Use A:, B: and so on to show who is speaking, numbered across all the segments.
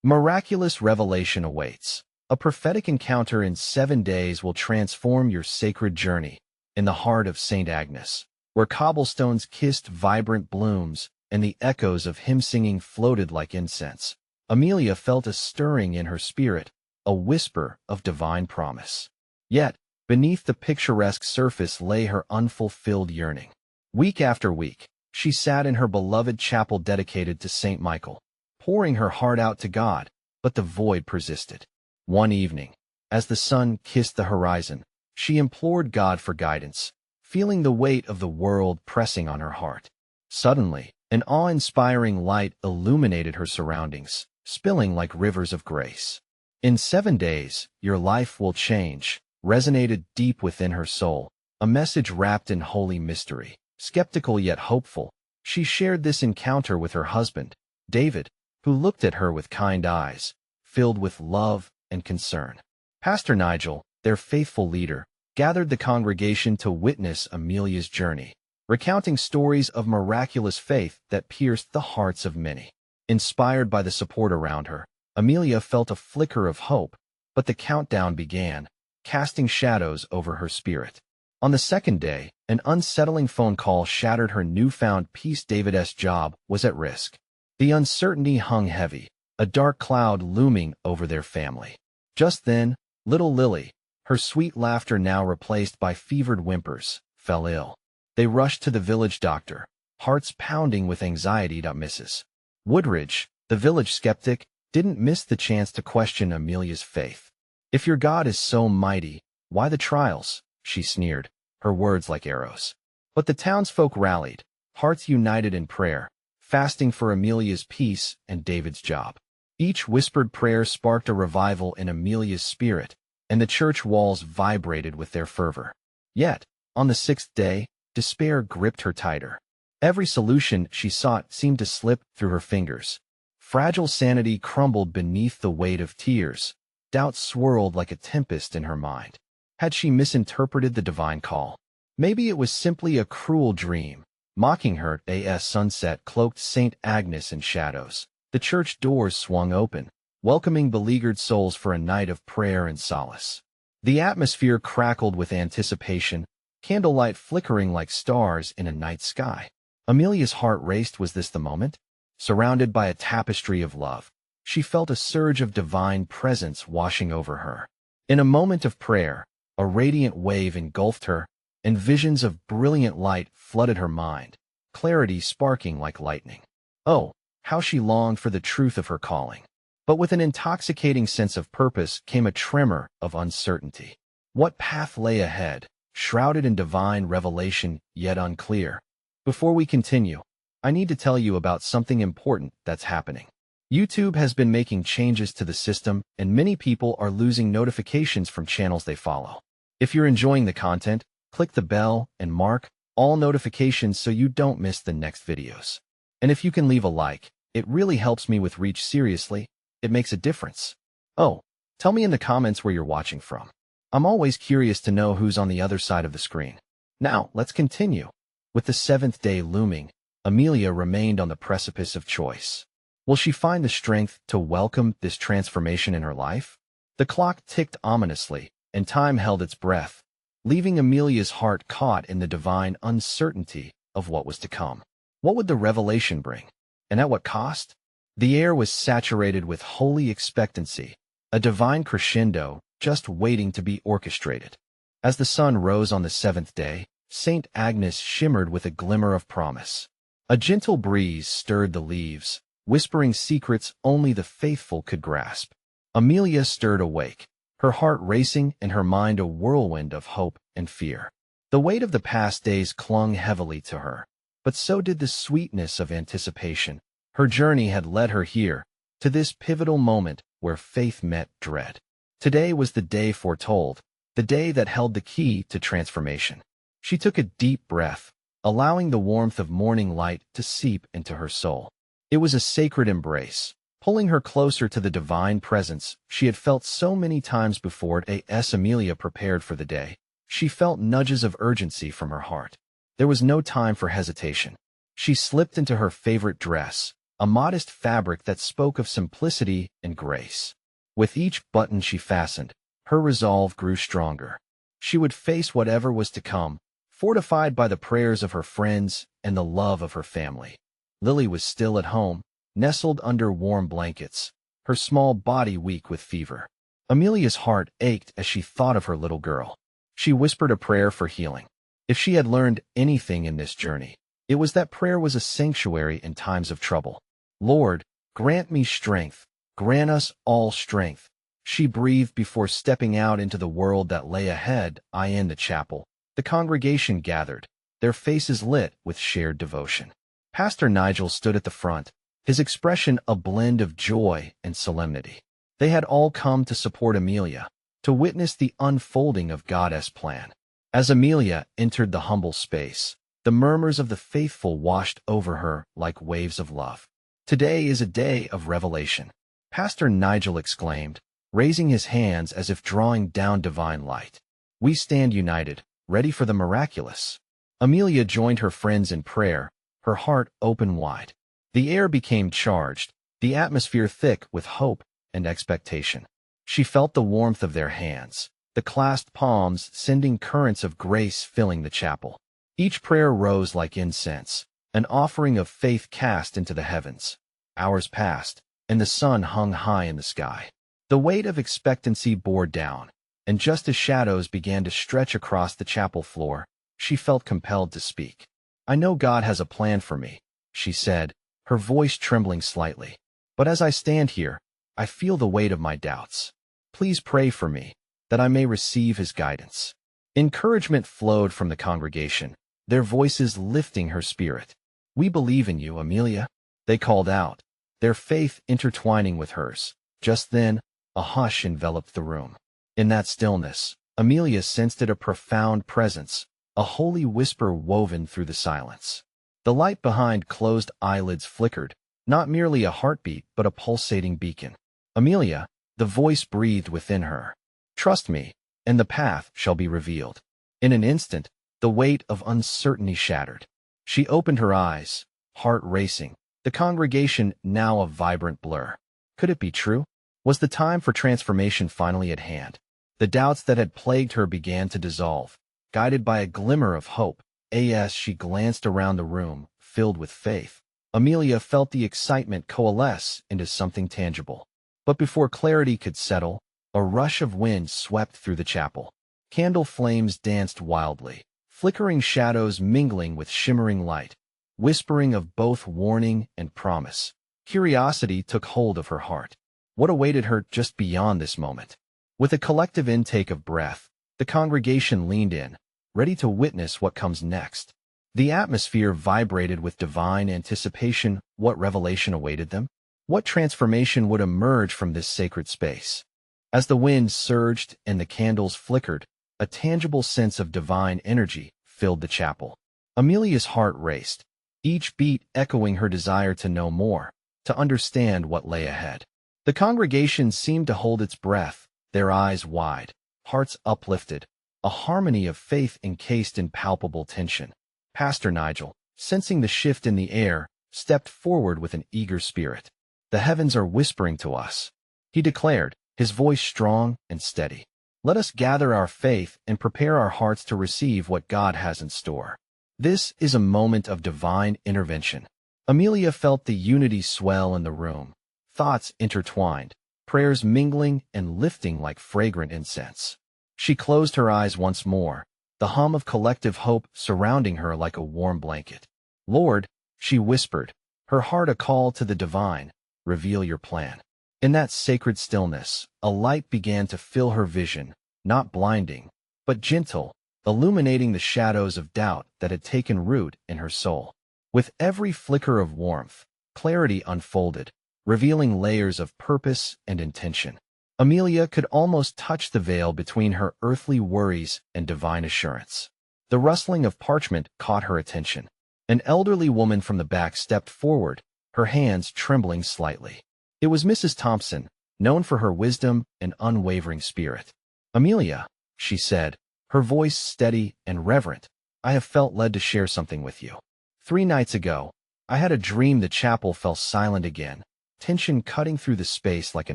A: Miraculous revelation awaits. A prophetic encounter in 7 days will transform your sacred journey in the heart of St. Agnes, where cobblestones kissed vibrant blooms and the echoes of hymn singing floated like incense. Amelia felt a stirring in her spirit, a whisper of divine promise. Yet, beneath the picturesque surface lay her unfulfilled yearning. Week after week, she sat in her beloved chapel dedicated to St. Michael, pouring her heart out to God, but the void persisted. One evening, as the sun kissed the horizon, she implored God for guidance, feeling the weight of the world pressing on her heart. Suddenly, an awe-inspiring light illuminated her surroundings, spilling like rivers of grace. "In 7 days, your life will change," resonated deep within her soul, a message wrapped in holy mystery. Skeptical yet hopeful, she shared this encounter with her husband, David, who looked at her with kind eyes, filled with love and concern. Pastor Nigel, their faithful leader, gathered the congregation to witness Amelia's journey, recounting stories of miraculous faith that pierced the hearts of many. Inspired by the support around her, Amelia felt a flicker of hope, but the countdown began, casting shadows over her spirit. On the second day, an unsettling phone call shattered her newfound peace. David's job was at risk. The uncertainty hung heavy, a dark cloud looming over their family. Just then, little Lily, her sweet laughter now replaced by fevered whimpers, fell ill. They rushed to the village doctor, hearts pounding with anxiety. Mrs. Woodridge, the village skeptic, didn't miss the chance to question Amelia's faith. "If your God is so mighty, why the trials?" she sneered, her words like arrows. But the townsfolk rallied, hearts united in prayer, fasting for Amelia's peace and David's job. Each whispered prayer sparked a revival in Amelia's spirit, and the church walls vibrated with their fervor. Yet, on the 6th day, despair gripped her tighter. Every solution she sought seemed to slip through her fingers. Fragile sanity crumbled beneath the weight of tears. Doubt swirled like a tempest in her mind. Had she misinterpreted the divine call? Maybe it was simply a cruel dream, mocking her. As sunset cloaked St. Agnes in shadows, the church doors swung open, welcoming beleaguered souls for a night of prayer and solace. The atmosphere crackled with anticipation, candlelight flickering like stars in a night sky. Amelia's heart raced. Was this the moment? Surrounded by a tapestry of love, she felt a surge of divine presence washing over her. In a moment of prayer, a radiant wave engulfed her, and visions of brilliant light flooded her mind, clarity sparking like lightning. Oh, how she longed for the truth of her calling. But with an intoxicating sense of purpose came a tremor of uncertainty. What path lay ahead, shrouded in divine revelation yet unclear? Before we continue, I need to tell you about something important that's happening. YouTube has been making changes to the system, and many people are losing notifications from channels they follow. If you're enjoying the content, click the bell and mark all notifications so you don't miss the next videos. And if you can leave a like, it really helps me with reach. Seriously, it makes a difference. Oh, tell me in the comments where you're watching from. I'm always curious to know who's on the other side of the screen. Now, let's continue. With the 7th day looming, Amelia remained on the precipice of choice. Will she find the strength to welcome this transformation in her life? The clock ticked ominously, and time held its breath, leaving Amelia's heart caught in the divine uncertainty of what was to come. What would the revelation bring? And at what cost? The air was saturated with holy expectancy, a divine crescendo just waiting to be orchestrated. As the sun rose on the 7th day, St. Agnes shimmered with a glimmer of promise. A gentle breeze stirred the leaves, whispering secrets only the faithful could grasp. Amelia stirred awake, her heart racing and her mind a whirlwind of hope and fear. The weight of the past days clung heavily to her, but so did the sweetness of anticipation. Her journey had led her here, to this pivotal moment where faith met dread. Today was the day foretold, the day that held the key to transformation. She took a deep breath, allowing the warmth of morning light to seep into her soul. It was a sacred embrace, pulling her closer to the divine presence she had felt so many times before. As Amelia prepared for the day, she felt nudges of urgency from her heart. There was no time for hesitation. She slipped into her favorite dress, a modest fabric that spoke of simplicity and grace. With each button she fastened, her resolve grew stronger. She would face whatever was to come, fortified by the prayers of her friends and the love of her family. Lily was still at home, nestled under warm blankets, her small body weak with fever. Amelia's heart ached as she thought of her little girl. She whispered a prayer for healing. If she had learned anything in this journey, it was that prayer was a sanctuary in times of trouble. Lord, grant me strength, grant us all strength, she breathed before stepping out into the world that lay ahead. In the chapel, the congregation gathered, their faces lit with shared devotion. Pastor Nigel stood at the front, his expression a blend of joy and solemnity. They had all come to support Amelia, to witness the unfolding of God's plan. As Amelia entered the humble space, the murmurs of the faithful washed over her like waves of love. Today is a day of revelation, Pastor Nigel exclaimed, raising his hands as if drawing down divine light. We stand united, ready for the miraculous. Amelia joined her friends in prayer, her heart open wide. The air became charged, the atmosphere thick with hope and expectation. She felt the warmth of their hands, the clasped palms sending currents of grace filling the chapel. Each prayer rose like incense, an offering of faith cast into the heavens. Hours passed, and the sun hung high in the sky. The weight of expectancy bore down, and just as shadows began to stretch across the chapel floor, she felt compelled to speak. I know God has a plan for me, she said, her voice trembling slightly. But as I stand here, I feel the weight of my doubts. Please pray for me, that I may receive his guidance. Encouragement flowed from the congregation, their voices lifting her spirit. We believe in you, Amelia, they called out, their faith intertwining with hers. Just then, a hush enveloped the room. In that stillness, Amelia sensed a profound presence, a holy whisper woven through the silence. The light behind closed eyelids flickered, not merely a heartbeat but a pulsating beacon. Amelia, the voice breathed within her. Trust me, and the path shall be revealed. In an instant, the weight of uncertainty shattered. She opened her eyes, heart racing, the congregation now a vibrant blur. Could it be true? Was the time for transformation finally at hand? The doubts that had plagued her began to dissolve, guided by a glimmer of hope. As she glanced around the room, filled with faith, Amelia felt the excitement coalesce into something tangible. But before clarity could settle, a rush of wind swept through the chapel. Candle flames danced wildly, flickering shadows mingling with shimmering light, whispering of both warning and promise. Curiosity took hold of her heart. What awaited her just beyond this moment? With a collective intake of breath, the congregation leaned in, ready to witness what comes next. The atmosphere vibrated with divine anticipation. What revelation awaited them? What transformation would emerge from this sacred space? As the wind surged and the candles flickered, a tangible sense of divine energy filled the chapel. Amelia's heart raced, each beat echoing her desire to know more, to understand what lay ahead. The congregation seemed to hold its breath, their eyes wide, hearts uplifted, a harmony of faith encased in palpable tension. Pastor Nigel, sensing the shift in the air, stepped forward with an eager spirit. The heavens are whispering to us, he declared, his voice strong and steady. Let us gather our faith and prepare our hearts to receive what God has in store. This is a moment of divine intervention. Amelia felt the unity swell in the room, thoughts intertwined, prayers mingling and lifting like fragrant incense. She closed her eyes once more, the hum of collective hope surrounding her like a warm blanket. Lord, she whispered, her heart a call to the divine, reveal your plan. In that sacred stillness, a light began to fill her vision, not blinding, but gentle, illuminating the shadows of doubt that had taken root in her soul. With every flicker of warmth, clarity unfolded, revealing layers of purpose and intention. Amelia could almost touch the veil between her earthly worries and divine assurance. The rustling of parchment caught her attention. An elderly woman from the back stepped forward, her hands trembling slightly. It was Mrs. Thompson, known for her wisdom and unwavering spirit. Amelia, she said, her voice steady and reverent, I have felt led to share something with you. 3 nights ago, I had a dream the chapel fell silent again, tension cutting through the space like a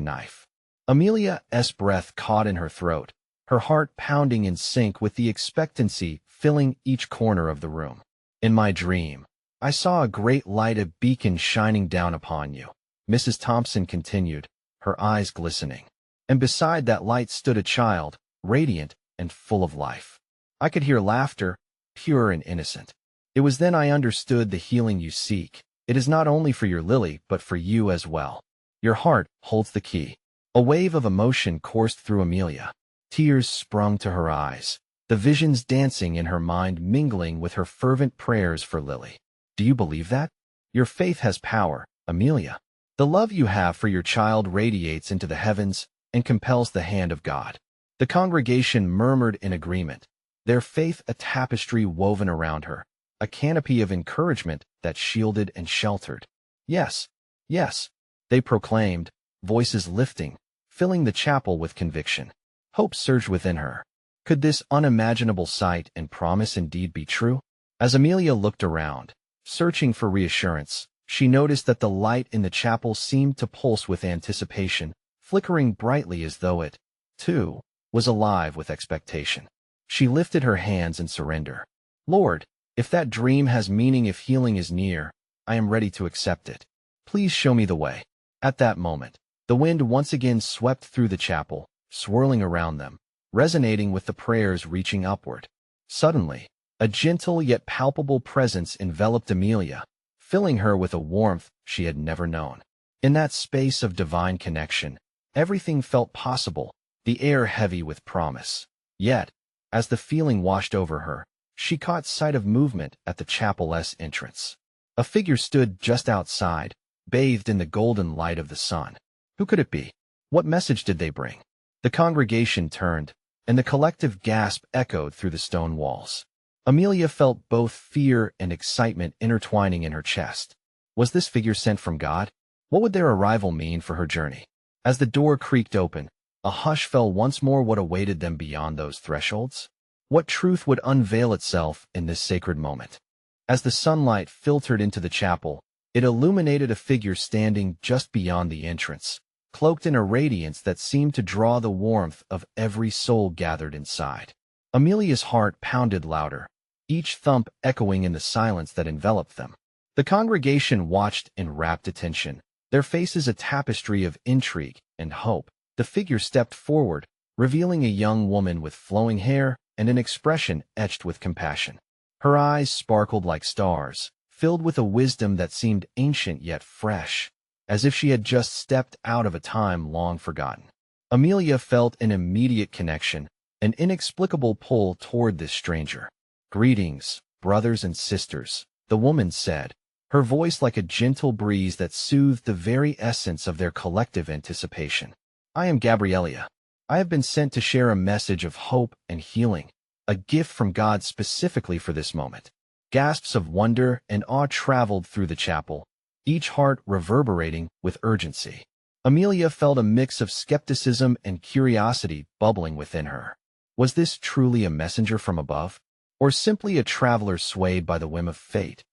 A: knife. Amelia's breath caught in her throat, her heart pounding in sync with the expectancy filling each corner of the room. In my dream, I saw a great light of beacon shining down upon you, Mrs. Thompson continued, her eyes glistening. And beside that light stood a child, radiant and full of life. I could hear laughter, pure and innocent. It was then I understood the healing you seek. It is not only for your Lily, but for you as well. Your heart holds the key. A wave of emotion coursed through Amelia. Tears sprung to her eyes, the visions dancing in her mind mingling with her fervent prayers for Lily. Do you believe that? Your faith has power, Amelia. The love you have for your child radiates into the heavens and compels the hand of God. The congregation murmured in agreement, their faith a tapestry woven around her, a canopy of encouragement that shielded and sheltered. Yes, yes, they proclaimed, voices lifting, filling the chapel with conviction. Hope surged within her. Could this unimaginable sight and promise indeed be true? As Amelia looked around, searching for reassurance, she noticed that the light in the chapel seemed to pulse with anticipation, flickering brightly as though it, too, was alive with expectation. She lifted her hands in surrender. Lord, if that dream has meaning, if healing is near, I am ready to accept it. Please show me the way. At that moment, the wind once again swept through the chapel, swirling around them, resonating with the prayers reaching upward. Suddenly, a gentle yet palpable presence enveloped Amelia, filling her with a warmth she had never known. In that space of divine connection, everything felt possible, the air heavy with promise. Yet, as the feeling washed over her, she caught sight of movement at the chapel's entrance. A figure stood just outside, bathed in the golden light of the sun. Who could it be? What message did they bring? The congregation turned, and the collective gasp echoed through the stone walls. Amelia felt both fear and excitement intertwining in her chest. Was this figure sent from God? What would their arrival mean for her journey? As the door creaked open, a hush fell once more. What awaited them beyond those thresholds? What truth would unveil itself in this sacred moment? As the sunlight filtered into the chapel, it illuminated a figure standing just beyond the entrance, cloaked in a radiance that seemed to draw the warmth of every soul gathered inside. Amelia's heart pounded louder, each thump echoing in the silence that enveloped them. The congregation watched in rapt attention, their faces a tapestry of intrigue and hope. The figure stepped forward, revealing a young woman with flowing hair and an expression etched with compassion. Her eyes sparkled like stars, filled with a wisdom that seemed ancient yet fresh, as if she had just stepped out of a time long forgotten. Amelia felt an immediate connection, an inexplicable pull toward this stranger. Greetings, brothers and sisters, the woman said, her voice like a gentle breeze that soothed the very essence of their collective anticipation. I am Gabriella. I have been sent to share a message of hope and healing, a gift from God specifically for this moment. Gasps of wonder and awe traveled through the chapel, each heart reverberating with urgency. Amelia felt a mix of skepticism and curiosity bubbling within her. Was this truly a messenger from above, or simply a traveler swayed by the whim of fate?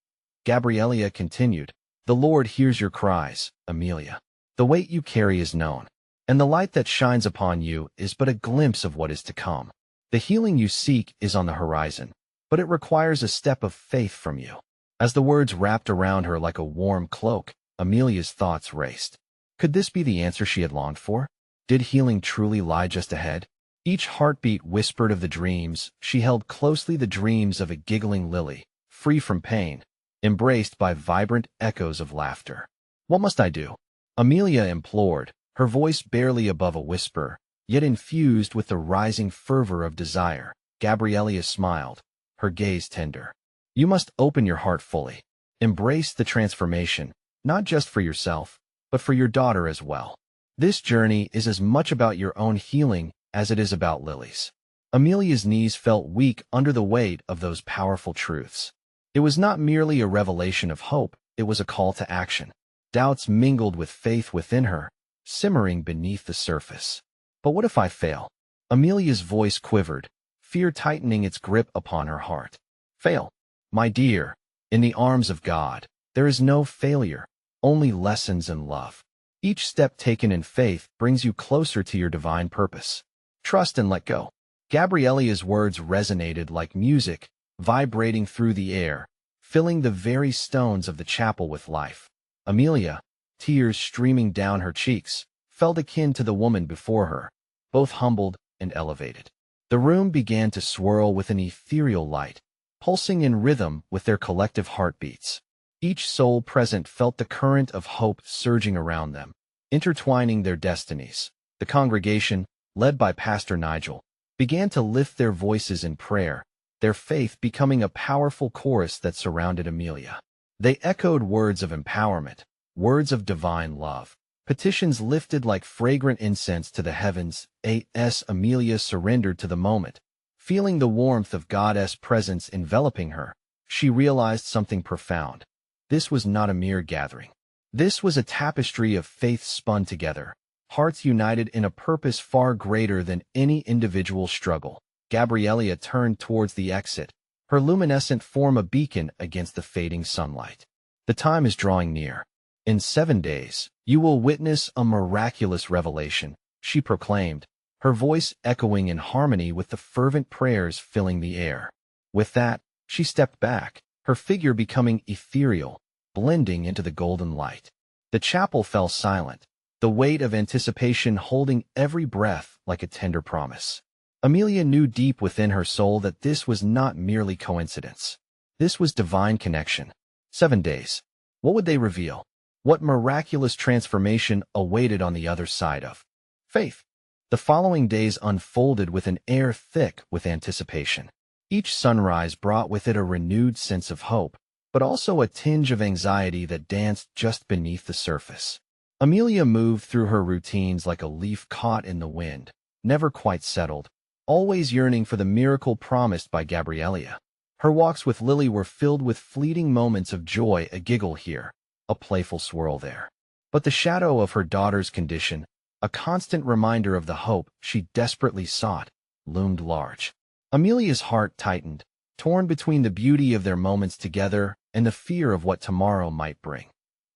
A: Gabriella continued, The Lord hears your cries, Amelia. The weight you carry is known, and the light that shines upon you is but a glimpse of what is to come. The healing you seek is on the horizon, but it requires a step of faith from you. As the words wrapped around her like a warm cloak, Amelia's thoughts raced. Could this be the answer she had longed for? Did healing truly lie just ahead? Each heartbeat whispered of the dreams. She held closely the dreams of a giggling Lily, free from pain, embraced by vibrant echoes of laughter. What must I do? Amelia implored, her voice barely above a whisper, yet infused with the rising fervor of desire. Gabriella smiled, her gaze tender. You must open your heart fully. Embrace the transformation, not just for yourself, but for your daughter as well. This journey is as much about your own healing as it is about Lily's. Amelia's knees felt weak under the weight of those powerful truths. It was not merely a revelation of hope, it was a call to action. Doubts mingled with faith within her, simmering beneath the surface. But what if I fail? Amelia's voice quivered, fear tightening its grip upon her heart. Fail, my dear. In the arms of God, There is no failure, only lessons and love. Each step taken in faith brings you closer to your divine purpose. Trust and let go. Gabrielia's words resonated like music, vibrating through the air, filling the very stones of the chapel with life. Amelia, tears streaming down her cheeks, felt akin to the woman before her, both humbled and elevated. The room began to swirl with an ethereal light, pulsing in rhythm with their collective heartbeats. Each soul present felt the current of hope surging around them, intertwining their destinies. The congregation, led by Pastor Nigel, began to lift their voices in prayer, their faith becoming a powerful chorus that surrounded Amelia. They echoed words of empowerment, words of divine love, petitions lifted like fragrant incense to the heavens. As Amelia surrendered to the moment, feeling the warmth of God's presence enveloping her, she realized something profound. This was not a mere gathering. This was a tapestry of faith spun together, hearts united in a purpose far greater than any individual struggle. Gabrielia turned towards the exit, her luminescent form a beacon against the fading sunlight. The time is drawing near. In 7 days, you will witness a miraculous revelation, she proclaimed, her voice echoing in harmony with the fervent prayers filling the air. With that, she stepped back, her figure becoming ethereal, blending into the golden light. The chapel fell silent, the weight of anticipation holding every breath like a tender promise. Amelia knew deep within her soul that this was not merely coincidence. This was divine connection. 7 days. What would they reveal? What miraculous transformation awaited on the other side of faith? The following days unfolded with an air thick with anticipation. Each sunrise brought with it a renewed sense of hope, but also a tinge of anxiety that danced just beneath the surface. Amelia moved through her routines like a leaf caught in the wind, never quite settled, always yearning for the miracle promised by Gabrielia. Her walks with Lily were filled with fleeting moments of joy, a giggle here, a playful swirl there. But the shadow of her daughter's condition, a constant reminder of the hope she desperately sought, loomed large. Amelia's heart tightened, torn between the beauty of their moments together and the fear of what tomorrow might bring.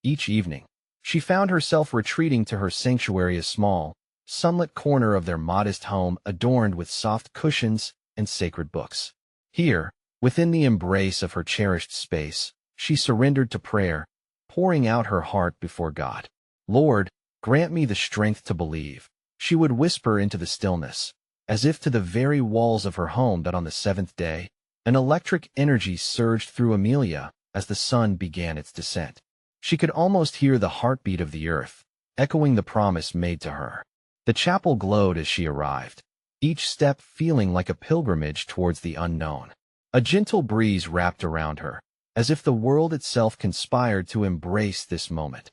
A: Each evening, she found herself retreating to her sanctuary, a small, sunlit corner of their modest home adorned with soft cushions and sacred books. Here, within the embrace of her cherished space, she surrendered to prayer, pouring out her heart before God. Lord, grant me the strength to believe, she would whisper into the stillness, as if to the very walls of her home. That on the 7th day, an electric energy surged through Amelia as the sun began its descent. She could almost hear the heartbeat of the earth, echoing the promise made to her. The chapel glowed as she arrived, each step feeling like a pilgrimage towards the unknown. A gentle breeze wrapped around her, as if the world itself conspired to embrace this moment.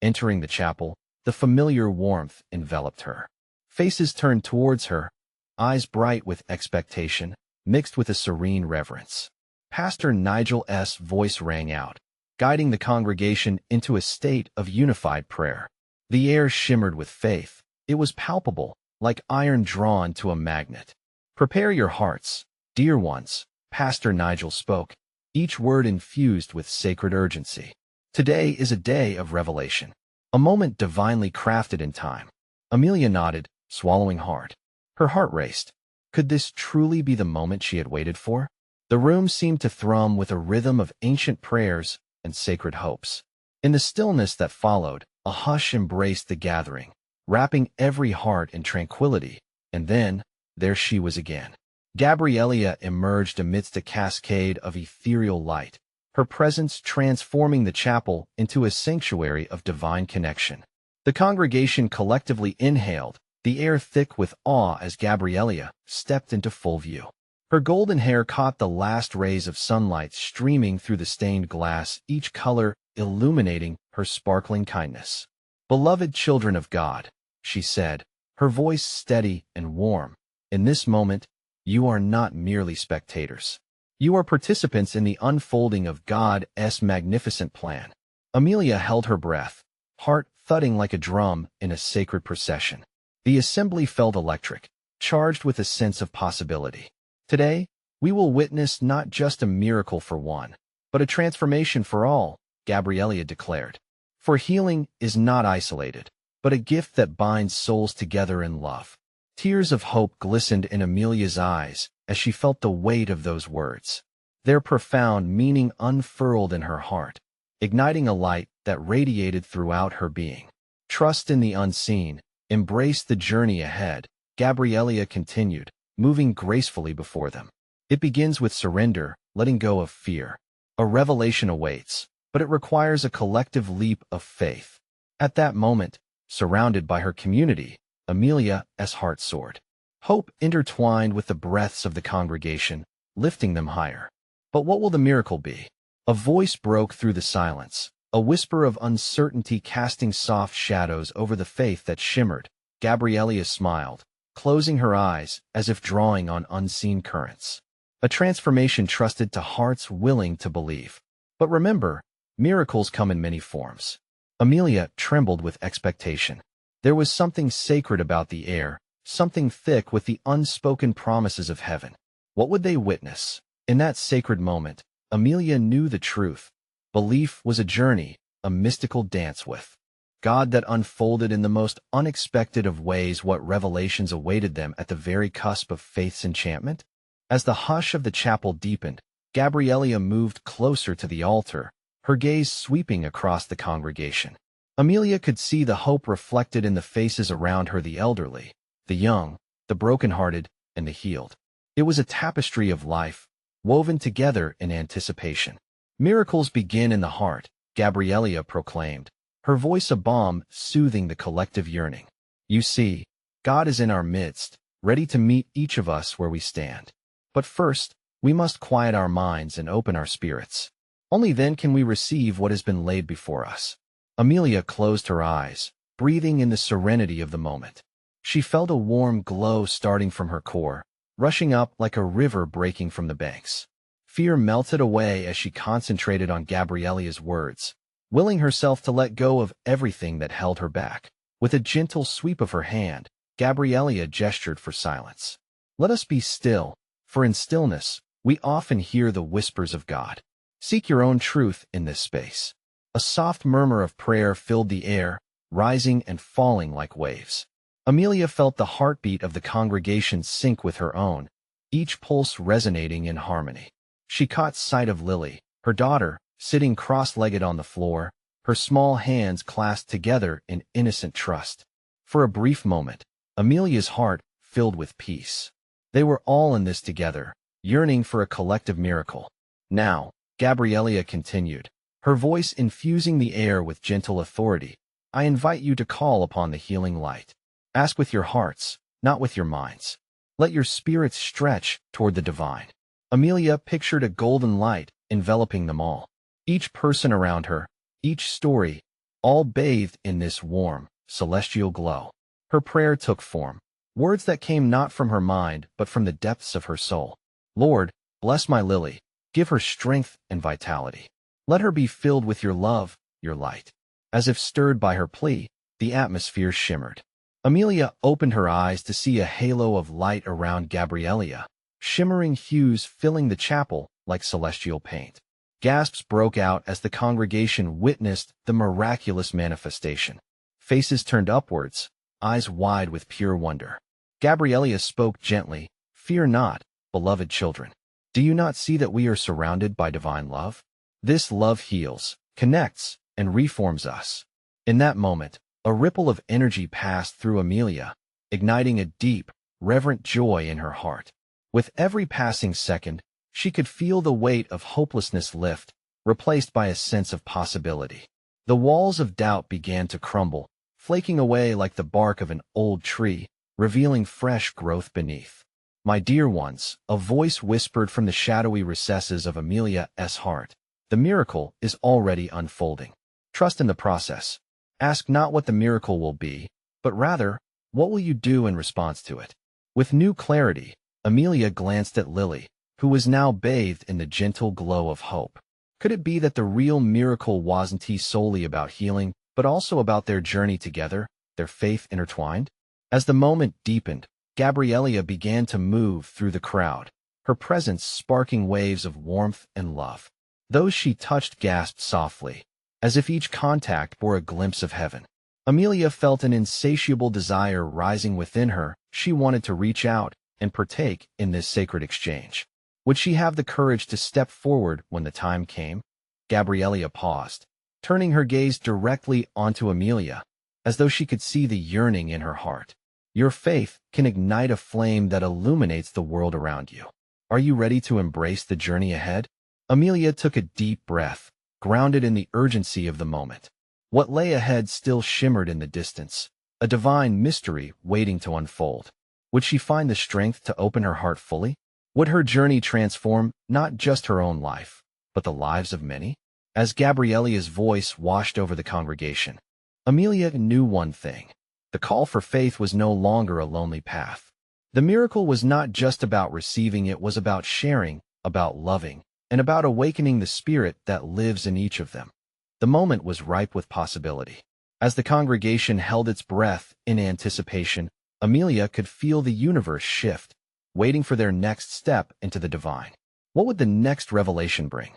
A: Entering the chapel, the familiar warmth enveloped her. Faces turned towards her, eyes bright with expectation, mixed with a serene reverence. Pastor Nigel's voice rang out, guiding the congregation into a state of unified prayer. The air shimmered with faith. It was palpable, like iron drawn to a magnet. Prepare your hearts, dear ones, Pastor Nigel spoke, each word infused with sacred urgency. Today is a day of revelation, a moment divinely crafted in time. Amelia nodded, swallowing hard. Her heart raced. Could this truly be the moment she had waited for? The room seemed to thrum with a rhythm of ancient prayers and sacred hopes. In the stillness that followed, a hush embraced the gathering, wrapping every heart in tranquility. And then, there she was again. Gabrielia emerged amidst a cascade of ethereal light, her presence transforming the chapel into a sanctuary of divine connection. The congregation collectively inhaled, the air thick with awe as Gabrielia stepped into full view. Her golden hair caught the last rays of sunlight streaming through the stained glass, each color illuminating her sparkling kindness. "Beloved children of God," she said, her voice steady and warm, "in this moment, you are not merely spectators. You are participants in the unfolding of God's magnificent plan." Amelia held her breath, heart thudding like a drum in a sacred procession. The assembly felt electric, charged with a sense of possibility. Today, we will witness not just a miracle for one, but a transformation for all, Gabriella declared. For healing is not isolated, but a gift that binds souls together in love. Tears of hope glistened in Amelia's eyes as she felt the weight of those words. Their profound meaning unfurled in her heart, igniting a light that radiated throughout her being. Trust in the unseen, embrace the journey ahead, Gabriella continued, moving gracefully before them. It begins with surrender, letting go of fear. A revelation awaits, but it requires a collective leap of faith. At that moment, surrounded by her community, Amelia's heart soared. Hope intertwined with the breaths of the congregation, lifting them higher. But what will the miracle be? A voice broke through the silence, a whisper of uncertainty casting soft shadows over the faith that shimmered. Gabriella smiled, closing her eyes as if drawing on unseen currents. A transformation trusted to hearts willing to believe. But remember, miracles come in many forms. Amelia trembled with expectation. There was something sacred about the air, something thick with the unspoken promises of heaven. What would they witness? In that sacred moment, Amelia knew the truth. Belief was a journey, a mystical dance with God that unfolded in the most unexpected of ways. What revelations awaited them at the very cusp of faith's enchantment? As the hush of the chapel deepened, Gabriella moved closer to the altar, her gaze sweeping across the congregation. Amelia could see the hope reflected in the faces around her, the elderly, the young, the brokenhearted, and the healed. It was a tapestry of life, woven together in anticipation. Miracles begin in the heart, Gabriella proclaimed, her voice a balm soothing the collective yearning. You see, God is in our midst, ready to meet each of us where we stand. But first, we must quiet our minds and open our spirits. Only then can we receive what has been laid before us. Amelia closed her eyes, breathing in the serenity of the moment. She felt a warm glow starting from her core, rushing up like a river breaking from the banks. Fear melted away as she concentrated on Gabriella's words, willing herself to let go of everything that held her back. With a gentle sweep of her hand, Gabriella gestured for silence. Let us be still, for in stillness, we often hear the whispers of God. Seek your own truth in this space. A soft murmur of prayer filled the air, rising and falling like waves. Amelia felt the heartbeat of the congregation sync with her own, each pulse resonating in harmony. She caught sight of Lily, her daughter, sitting cross-legged on the floor, her small hands clasped together in innocent trust. For a brief moment, Amelia's heart filled with peace. They were all in this together, yearning for a collective miracle. Now, Gabriella continued, her voice infusing the air with gentle authority, I invite you to call upon the healing light. Ask with your hearts, not with your minds. Let your spirits stretch toward the divine. Amelia pictured a golden light enveloping them all. Each person around her, each story, all bathed in this warm, celestial glow. Her prayer took form, words that came not from her mind but from the depths of her soul. Lord, bless my Lily, give her strength and vitality. Let her be filled with your love, your light. As if stirred by her plea, the atmosphere shimmered. Amelia opened her eyes to see a halo of light around Gabriella, shimmering hues filling the chapel like celestial paint. Gasps broke out as the congregation witnessed the miraculous manifestation. Faces turned upwards, eyes wide with pure wonder. Gabriella spoke gently, Fear not, beloved children. Do you not see that we are surrounded by divine love? This love heals, connects, and reforms us. In that moment, a ripple of energy passed through Amelia, igniting a deep, reverent joy in her heart. With every passing second, she could feel the weight of hopelessness lift, replaced by a sense of possibility. The walls of doubt began to crumble, flaking away like the bark of an old tree, revealing fresh growth beneath. My dear ones, a voice whispered from the shadowy recesses of Amelia's heart. The miracle is already unfolding. Trust in the process. Ask not what the miracle will be, but rather, what will you do in response to it? With new clarity, Amelia glanced at Lily, who was now bathed in the gentle glow of hope. Could it be that the real miracle wasn't solely about healing, but also about their journey together, their faith intertwined? As the moment deepened, Gabriella began to move through the crowd, her presence sparking waves of warmth and love. Those she touched gasped softly, as if each contact bore a glimpse of heaven. Amelia felt an insatiable desire rising within her. She wanted to reach out and partake in this sacred exchange. Would she have the courage to step forward when the time came? Gabriella paused, turning her gaze directly onto Amelia, as though she could see the yearning in her heart. Your faith can ignite a flame that illuminates the world around you. Are you ready to embrace the journey ahead? Amelia took a deep breath, grounded in the urgency of the moment. What lay ahead still shimmered in the distance, a divine mystery waiting to unfold. Would she find the strength to open her heart fully? Would her journey transform not just her own life, but the lives of many? As Gabriella's voice washed over the congregation, Amelia knew one thing. The call for faith was no longer a lonely path. The miracle was not just about receiving, it was about sharing, about loving, and about awakening the spirit that lives in each of them. The moment was ripe with possibility. As the congregation held its breath in anticipation, Amelia could feel the universe shift, waiting for their next step into the divine. What would the next revelation bring?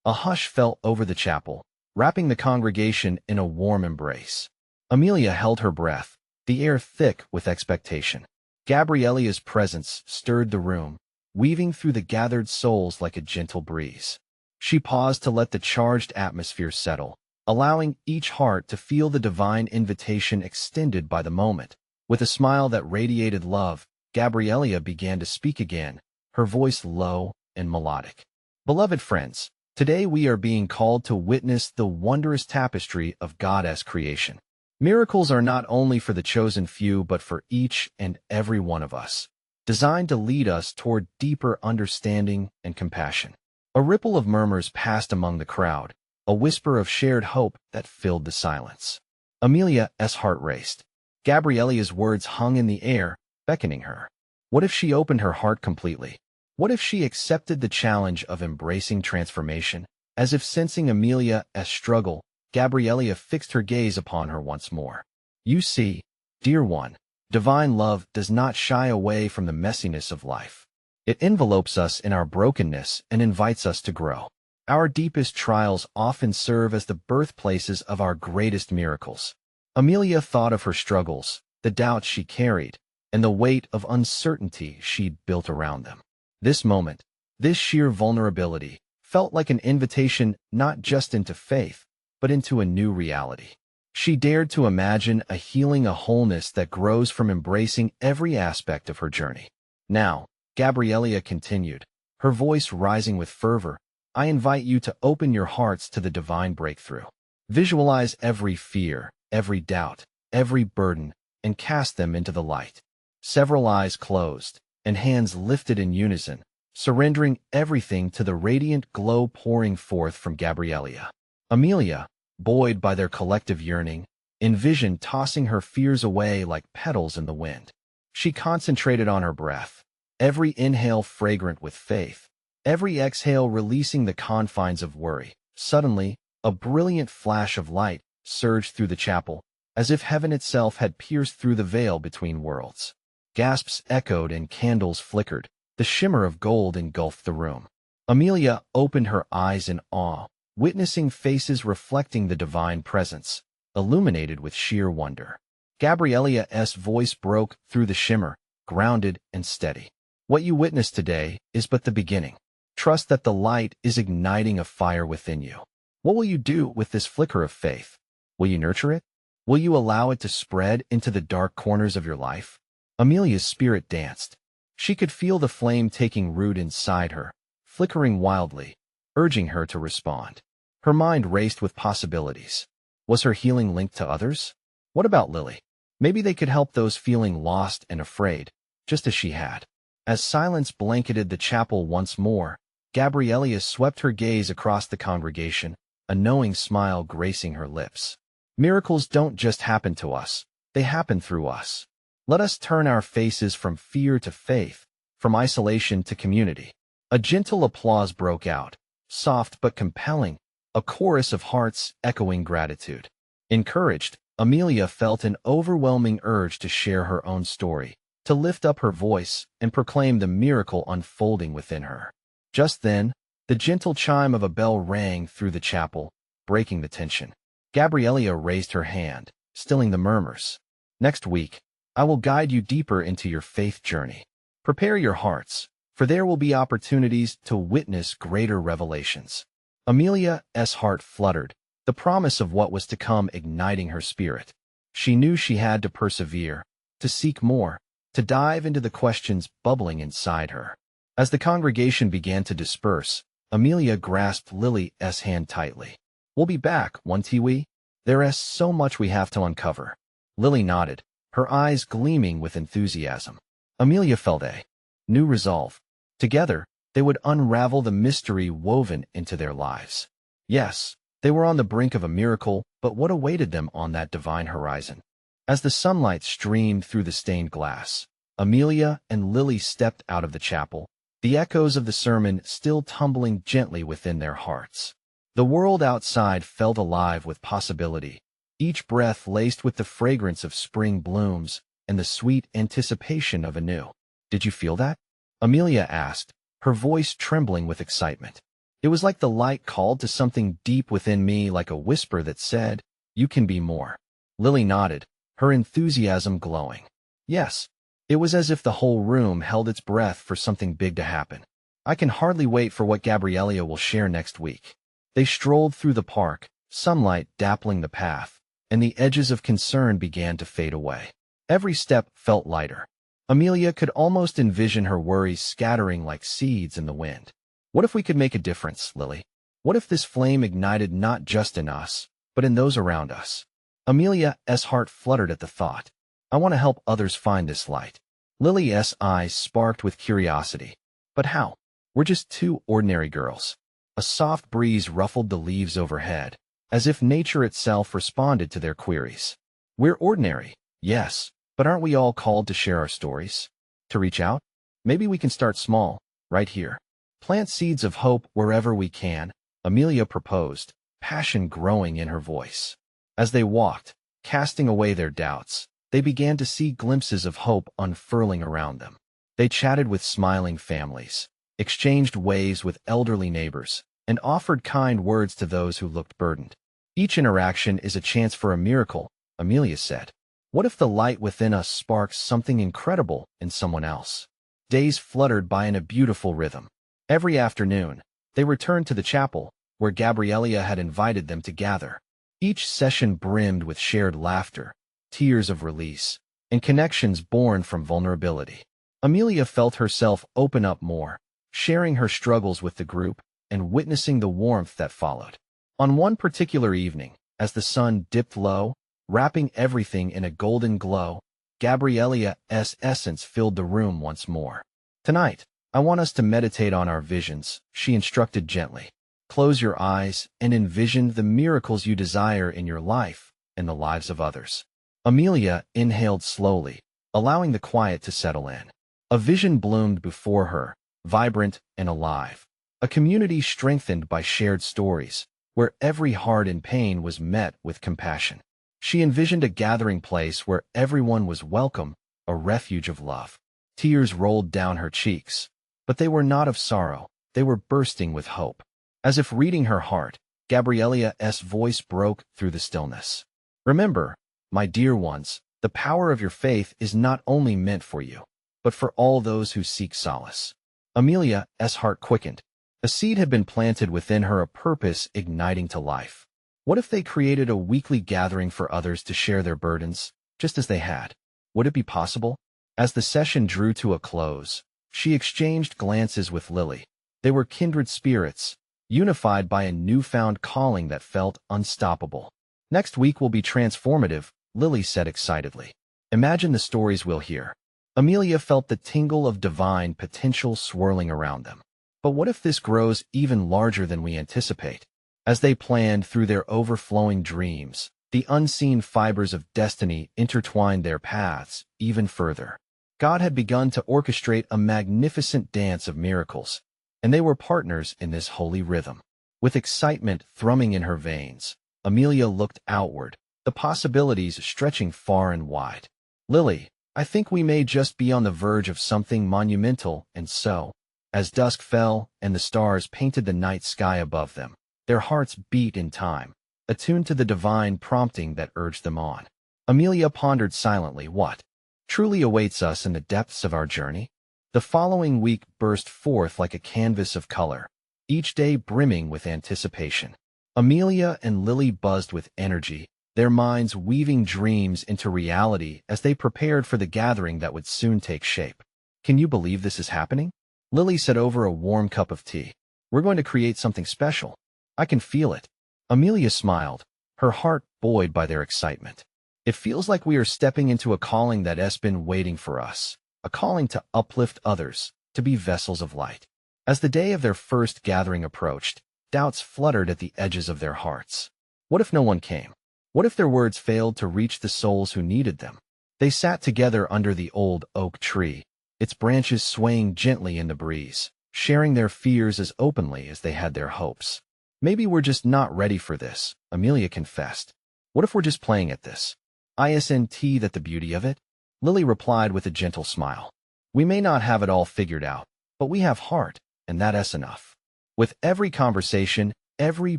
A: A hush fell over the chapel, wrapping the congregation in a warm embrace. Amelia held her breath, the air thick with expectation. Gabriella's presence stirred the room, weaving through the gathered souls like a gentle breeze. She paused to let the charged atmosphere settle, allowing each heart to feel the divine invitation extended by the moment. With a smile that radiated love, Gabriella began to speak again, her voice low and melodic. Beloved friends, today we are being called to witness the wondrous tapestry of God's creation. Miracles are not only for the chosen few but for each and every one of us, designed to lead us toward deeper understanding and compassion. A ripple of murmurs passed among the crowd, a whisper of shared hope that filled the silence. Amelia's heart raced. Gabriella's words hung in the air, beckoning her. What if she opened her heart completely? What if she accepted the challenge of embracing transformation? As if sensing Amelia's struggle, Gabriella fixed her gaze upon her once more. You see, dear one, divine love does not shy away from the messiness of life. It envelopes us in our brokenness and invites us to grow. Our deepest trials often serve as the birthplaces of our greatest miracles. Amelia thought of her struggles, the doubts she carried, and the weight of uncertainty she'd built around them. This moment, this sheer vulnerability, felt like an invitation not just into faith, but into a new reality. She dared to imagine a healing, a wholeness that grows from embracing every aspect of her journey. Now, Gabriella continued, her voice rising with fervor, I invite you to open your hearts to the divine breakthrough. Visualize every fear, every doubt, every burden, and cast them into the light. Several eyes closed, and hands lifted in unison, surrendering everything to the radiant glow pouring forth from Gabriella. Amelia, buoyed by their collective yearning, envisioned tossing her fears away like petals in the wind. She concentrated on her breath, every inhale fragrant with faith, every exhale releasing the confines of worry. Suddenly, a brilliant flash of light surged through the chapel, as if heaven itself had pierced through the veil between worlds. Gasps echoed and candles flickered. The shimmer of gold engulfed the room. Amelia opened her eyes in awe, witnessing faces reflecting the divine presence, illuminated with sheer wonder. Gabriella's voice broke through the shimmer, grounded and steady. What you witness today is but the beginning. Trust that the light is igniting a fire within you. What will you do with this flicker of faith? Will you nurture it? Will you allow it to spread into the dark corners of your life? Amelia's spirit danced. She could feel the flame taking root inside her, flickering wildly, urging her to respond. Her mind raced with possibilities. Was her healing linked to others? What about Lily? Maybe they could help those feeling lost and afraid, just as she had. As silence blanketed the chapel once more, Gabriella swept her gaze across the congregation, a knowing smile gracing her lips. Miracles don't just happen to us, they happen through us. Let us turn our faces from fear to faith, from isolation to community. A gentle applause broke out, soft but compelling, a chorus of hearts echoing gratitude. Encouraged, Amelia felt an overwhelming urge to share her own story, to lift up her voice and proclaim the miracle unfolding within her. Just then, the gentle chime of a bell rang through the chapel, breaking the tension. Gabriella raised her hand, stilling the murmurs. Next week, I will guide you deeper into your faith journey. Prepare your hearts, for there will be opportunities to witness greater revelations. Amelia's heart fluttered, the promise of what was to come igniting her spirit. She knew she had to persevere, to seek more, to dive into the questions bubbling inside her. As the congregation began to disperse, Amelia grasped Lily's hand tightly. We'll be back, won't we? There's so much we have to uncover. Lily nodded, her eyes gleaming with enthusiasm. Amelia felt a new resolve. Together, they would unravel the mystery woven into their lives. Yes, they were on the brink of a miracle, but what awaited them on that divine horizon? As the sunlight streamed through the stained glass, Amelia and Lily stepped out of the chapel, the echoes of the sermon still tumbling gently within their hearts. The world outside felt alive with possibility, each breath laced with the fragrance of spring blooms and the sweet anticipation of a new. Did you feel that? Amelia asked, her voice trembling with excitement. It was like the light called to something deep within me, like a whisper that said, "You can be more." Lily nodded, her enthusiasm glowing. Yes, it was as if the whole room held its breath for something big to happen. I can hardly wait for what Gabriella will share next week. They strolled through the park, sunlight dappling the path, and the edges of concern began to fade away. Every step felt lighter. Amelia could almost envision her worries scattering like seeds in the wind. What if we could make a difference, Lily? What if this flame ignited not just in us, but in those around us? Amelia's heart fluttered at the thought. I want to help others find this light. Lily's eyes sparked with curiosity. But how? We're just two ordinary girls. A soft breeze ruffled the leaves overhead, as if nature itself responded to their queries. We're ordinary, yes, but aren't we all called to share our stories? To reach out? Maybe we can start small, right here. Plant seeds of hope wherever we can, Amelia proposed, passion growing in her voice. As they walked, casting away their doubts, they began to see glimpses of hope unfurling around them. They chatted with smiling families, exchanged waves with elderly neighbors, and offered kind words to those who looked burdened. Each interaction is a chance for a miracle, Amelia said. What if the light within us sparks something incredible in someone else? Days fluttered by in a beautiful rhythm. Every afternoon, they returned to the chapel, where Gabriella had invited them to gather. Each session brimmed with shared laughter, tears of release, and connections born from vulnerability. Amelia felt herself open up more, sharing her struggles with the group and witnessing the warmth that followed. On one particular evening, as the sun dipped low, wrapping everything in a golden glow, Gabriella's essence filled the room once more. Tonight, I want us to meditate on our visions, she instructed gently. Close your eyes and envision the miracles you desire in your life and the lives of others. Amelia inhaled slowly, allowing the quiet to settle in. A vision bloomed before her, vibrant and alive. A community strengthened by shared stories, where every heart in pain was met with compassion. She envisioned a gathering place where everyone was welcome, a refuge of love. Tears rolled down her cheeks, but they were not of sorrow, they were bursting with hope. As if reading her heart, Gabriella's voice broke through the stillness. Remember, my dear ones, the power of your faith is not only meant for you, but for all those who seek solace. Amelia's heart quickened. A seed had been planted within her, a purpose igniting to life. What if they created a weekly gathering for others to share their burdens, just as they had? Would it be possible? As the session drew to a close, she exchanged glances with Lily. They were kindred spirits, unified by a newfound calling that felt unstoppable. Next week will be transformative, Lily said excitedly. Imagine the stories we'll hear. Amelia felt the tingle of divine potential swirling around them. But what if this grows even larger than we anticipate? As they planned through their overflowing dreams, the unseen fibers of destiny intertwined their paths even further. God had begun to orchestrate a magnificent dance of miracles, and they were partners in this holy rhythm. With excitement thrumming in her veins, Amelia looked outward, the possibilities stretching far and wide. Lily, I think we may just be on the verge of something monumental, and so, as dusk fell and the stars painted the night sky above them, Their hearts beat in time, attuned to the divine prompting that urged them on. Amelia pondered silently what truly awaits us in the depths of our journey. The following week burst forth like a canvas of color, each day brimming with anticipation. Amelia and Lily buzzed with energy, their minds weaving dreams into reality as they prepared for the gathering that would soon take shape. "Can you believe this is happening?" Lily said over a warm cup of tea. "We're going to create something special. I can feel it." Amelia smiled, her heart buoyed by their excitement. "It feels like we are stepping into a calling that has been waiting for us, a calling to uplift others, to be vessels of light." As the day of their first gathering approached, doubts fluttered at the edges of their hearts. What if no one came? What if their words failed to reach the souls who needed them? They sat together under the old oak tree, its branches swaying gently in the breeze, sharing their fears as openly as they had their hopes. "Maybe we're just not ready for this," Amelia confessed. "What if we're just playing at this? Isn't that the beauty of it?" Lily replied with a gentle smile. "We may not have it all figured out, but we have heart, and that's enough." With every conversation, every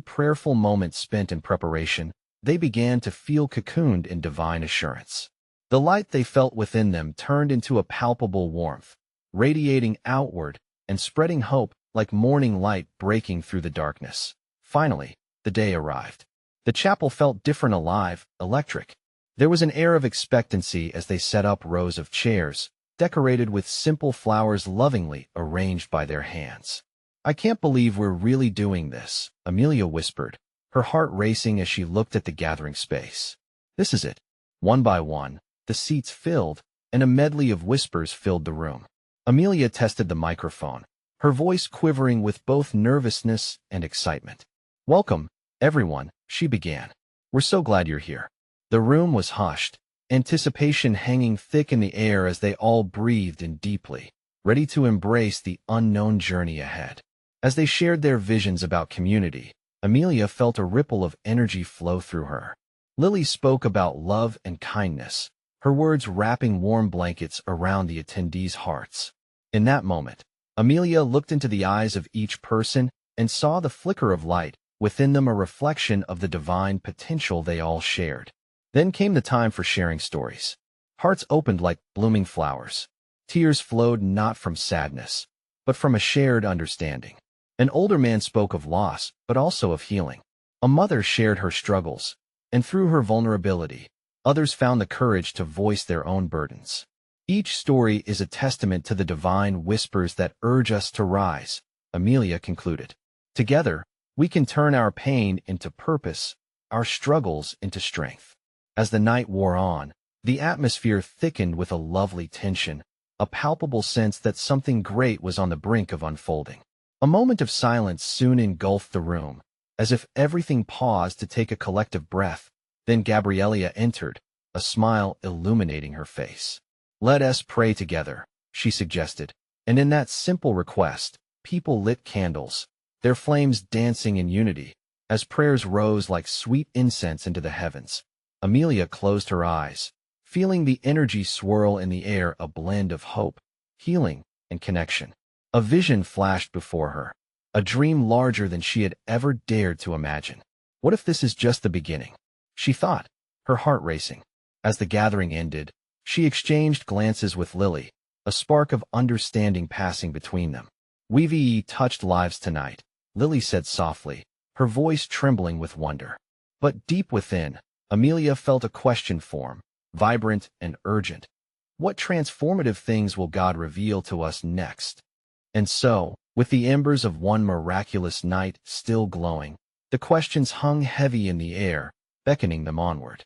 A: prayerful moment spent in preparation, they began to feel cocooned in divine assurance. The light they felt within them turned into a palpable warmth, radiating outward and spreading hope like morning light breaking through the darkness. Finally, the day arrived. The chapel felt different, alive, electric. There was an air of expectancy as they set up rows of chairs, decorated with simple flowers lovingly arranged by their hands. "I can't believe we're really doing this," Amelia whispered, her heart racing as she looked at the gathering space. "This is it." One by one, the seats filled, and a medley of whispers filled the room. Amelia tested the microphone, her voice quivering with both nervousness and excitement. "Welcome, everyone," she began. "We're so glad you're here." The room was hushed, anticipation hanging thick in the air as they all breathed in deeply, ready to embrace the unknown journey ahead. As they shared their visions about community, Amelia felt a ripple of energy flow through her. Lily spoke about love and kindness, her words wrapping warm blankets around the attendees' hearts. In that moment, Amelia looked into the eyes of each person and saw the flicker of light, within them a reflection of the divine potential they all shared. Then came the time for sharing stories. Hearts opened like blooming flowers. Tears flowed not from sadness, but from a shared understanding. An older man spoke of loss, but also of healing. A mother shared her struggles, and through her vulnerability, others found the courage to voice their own burdens. Each story is a testament to the divine whispers that urge us to rise, Amelia concluded. Together, we can turn our pain into purpose, our struggles into strength. As the night wore on, the atmosphere thickened with a lovely tension, a palpable sense that something great was on the brink of unfolding. A moment of silence soon engulfed the room, as if everything paused to take a collective breath. Then Gabriella entered, a smile illuminating her face. "Let us pray together," she suggested, and in that simple request, people lit candles, their flames dancing in unity, as prayers rose like sweet incense into the heavens. Amelia closed her eyes, feeling the energy swirl in the air, a blend of hope, healing, and connection. A vision flashed before her, a dream larger than she had ever dared to imagine. What if this is just the beginning? She thought, her heart racing. As the gathering ended, she exchanged glances with Lily, a spark of understanding passing between them. "We've touched lives tonight," Lily said softly, her voice trembling with wonder. But deep within, Amelia felt a question form, vibrant and urgent. What transformative things will God reveal to us next? And so, with the embers of one miraculous night still glowing, the questions hung heavy in the air, beckoning them onward.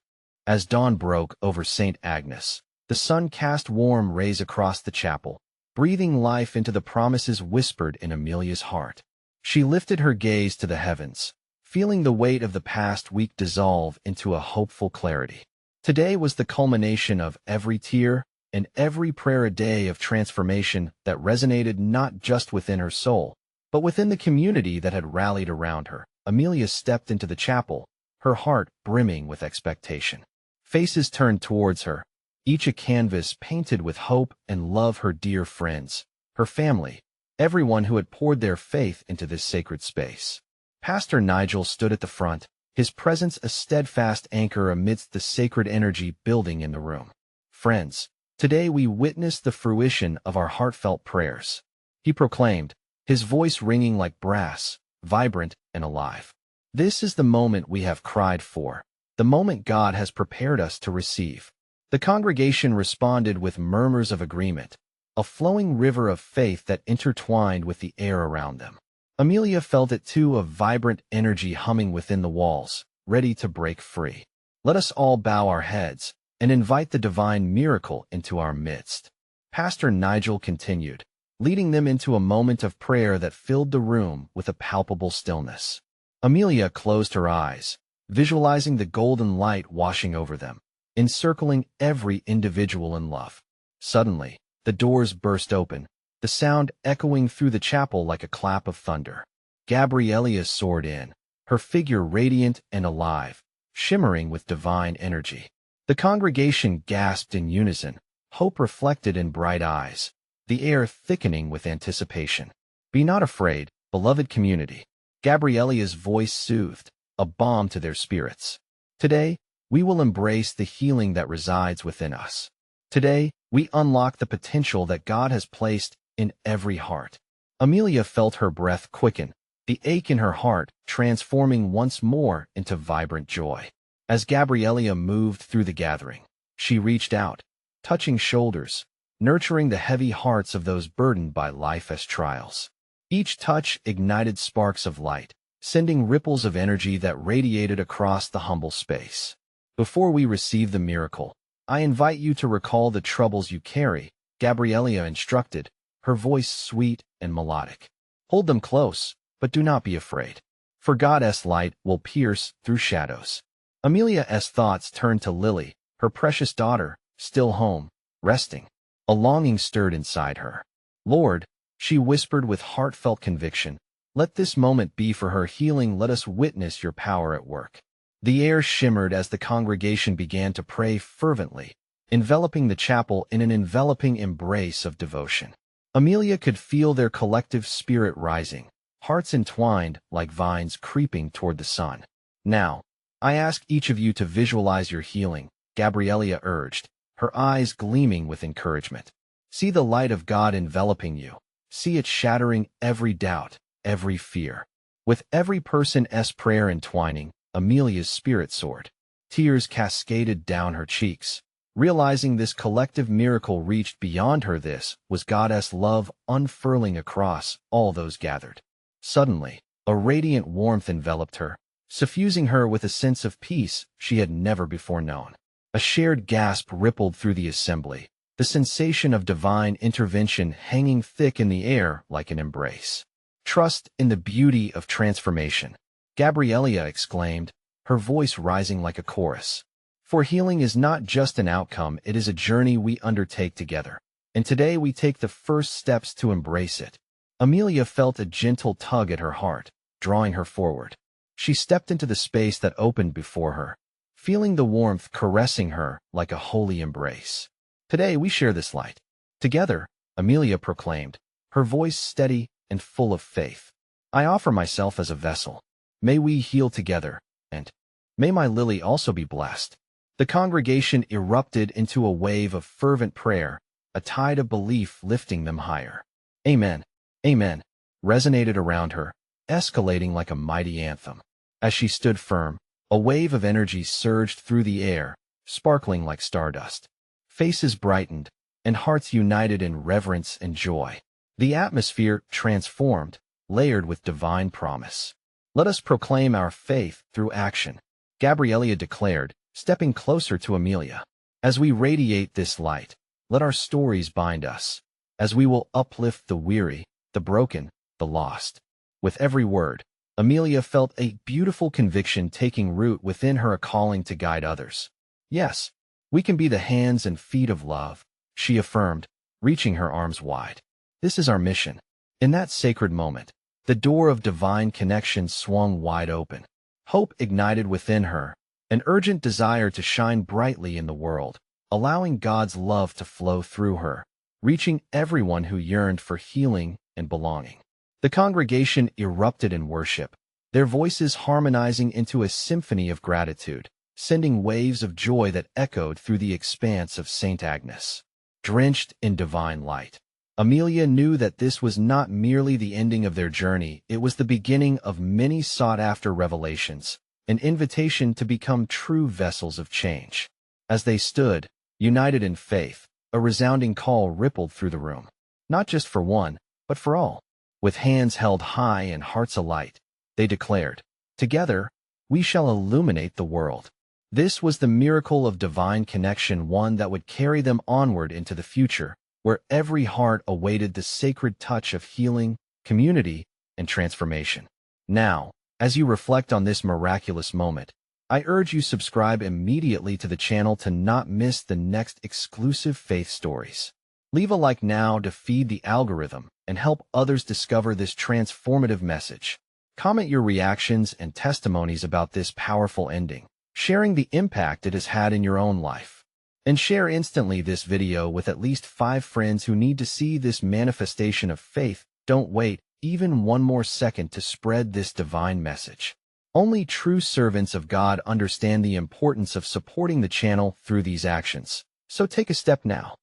A: As dawn broke over St. Agnes, the sun cast warm rays across the chapel, breathing life into the promises whispered in Amelia's heart. She lifted her gaze to the heavens, feeling the weight of the past week dissolve into a hopeful clarity. Today was the culmination of every tear and every prayer, a day of transformation that resonated not just within her soul, but within the community that had rallied around her. Amelia stepped into the chapel, her heart brimming with expectation. Faces turned towards her, each a canvas painted with hope and love. Her dear friends, her family, everyone who had poured their faith into this sacred space. Pastor Nigel stood at the front, his presence a steadfast anchor amidst the sacred energy building in the room. Friends, today we witness the fruition of our heartfelt prayers. He proclaimed, his voice ringing like brass, vibrant and alive. This is the moment we have cried for, the moment God has prepared us to receive. The congregation responded with murmurs of agreement, a flowing river of faith that intertwined with the air around them. Amelia felt it too, a vibrant energy humming within the walls, ready to break free. Let us all bow our heads and invite the divine miracle into our midst. Pastor Nigel continued, leading them into a moment of prayer that filled the room with a palpable stillness. Amelia closed her eyes, visualizing the golden light washing over them, encircling every individual in love. Suddenly, the doors burst open, the sound echoing through the chapel like a clap of thunder. Gabriella soared in, her figure radiant and alive, shimmering with divine energy. The congregation gasped in unison, hope reflected in bright eyes, the air thickening with anticipation. Be not afraid, beloved community. Gabriella's voice soothed, a balm to their spirits. Today, we will embrace the healing that resides within us. Today, we unlock the potential that God has placed in every heart. Amelia felt her breath quicken, the ache in her heart transforming once more into vibrant joy. As Gabriella moved through the gathering, she reached out, touching shoulders, nurturing the heavy hearts of those burdened by life's trials. Each touch ignited sparks of light, sending ripples of energy that radiated across the humble space. Before we receive the miracle, I invite you to recall the troubles you carry, Gabriella instructed, her voice sweet and melodic. Hold them close, but do not be afraid, for God's light will pierce through shadows. Amelia's thoughts turned to Lily, her precious daughter, still home, resting. A longing stirred inside her. Lord, she whispered with heartfelt conviction, let this moment be for her healing. Let us witness your power at work. The air shimmered as the congregation began to pray fervently, enveloping the chapel in an enveloping embrace of devotion. Amelia could feel their collective spirit rising, hearts entwined like vines creeping toward the sun. Now, I ask each of you to visualize your healing, Gabriella urged, her eyes gleaming with encouragement. See the light of God enveloping you. See it shattering every doubt, every fear. With every person's prayer entwining, Amelia's spirit soared. Tears cascaded down her cheeks. Realizing this collective miracle reached beyond her, this was God's love unfurling across all those gathered. Suddenly, a radiant warmth enveloped her, suffusing her with a sense of peace she had never before known. A shared gasp rippled through the assembly, the sensation of divine intervention hanging thick in the air like an embrace. Trust in the beauty of transformation, Gabriella exclaimed, her voice rising like a chorus. For healing is not just an outcome, it is a journey we undertake together. And today we take the first steps to embrace it. Amelia felt a gentle tug at her heart, drawing her forward. She stepped into the space that opened before her, feeling the warmth caressing her like a holy embrace. Today we share this light. Together, Amelia proclaimed, her voice steady and full of faith. I offer myself as a vessel. May we heal together, and may my Lily also be blessed. The congregation erupted into a wave of fervent prayer, a tide of belief lifting them higher. Amen, amen, resonated around her, escalating like a mighty anthem. As she stood firm, a wave of energy surged through the air, sparkling like stardust. Faces brightened, and hearts united in reverence and joy. The atmosphere transformed, layered with divine promise. Let us proclaim our faith through action, Gabriella declared, stepping closer to Amelia. As we radiate this light, let our stories bind us, as we will uplift the weary, the broken, the lost. With every word, Amelia felt a beautiful conviction taking root within her, a calling to guide others. Yes, we can be the hands and feet of love, she affirmed, reaching her arms wide. This is our mission. In that sacred moment, the door of divine connection swung wide open. Hope ignited within her, an urgent desire to shine brightly in the world, allowing God's love to flow through her, reaching everyone who yearned for healing and belonging. The congregation erupted in worship, their voices harmonizing into a symphony of gratitude, sending waves of joy that echoed through the expanse of Saint Agnes. Drenched in divine light, Amelia knew that this was not merely the ending of their journey, it was the beginning of many sought-after revelations, an invitation to become true vessels of change. As they stood, united in faith, a resounding call rippled through the room. Not just for one, but for all. With hands held high and hearts alight, they declared, "Together, we shall illuminate the world." This was the miracle of divine connection, one that would carry them onward into the future, where every heart awaited the sacred touch of healing, community, and transformation. Now, as you reflect on this miraculous moment, I urge you subscribe immediately to the channel to not miss the next exclusive faith stories. Leave a like now to feed the algorithm and help others discover this transformative message. Comment your reactions and testimonies about this powerful ending, sharing the impact it has had in your own life. And share instantly this video with at least 5 friends who need to see this manifestation of faith. Don't wait even one more second to spread this divine message. Only true servants of God understand the importance of supporting the channel through these actions. So take a step now.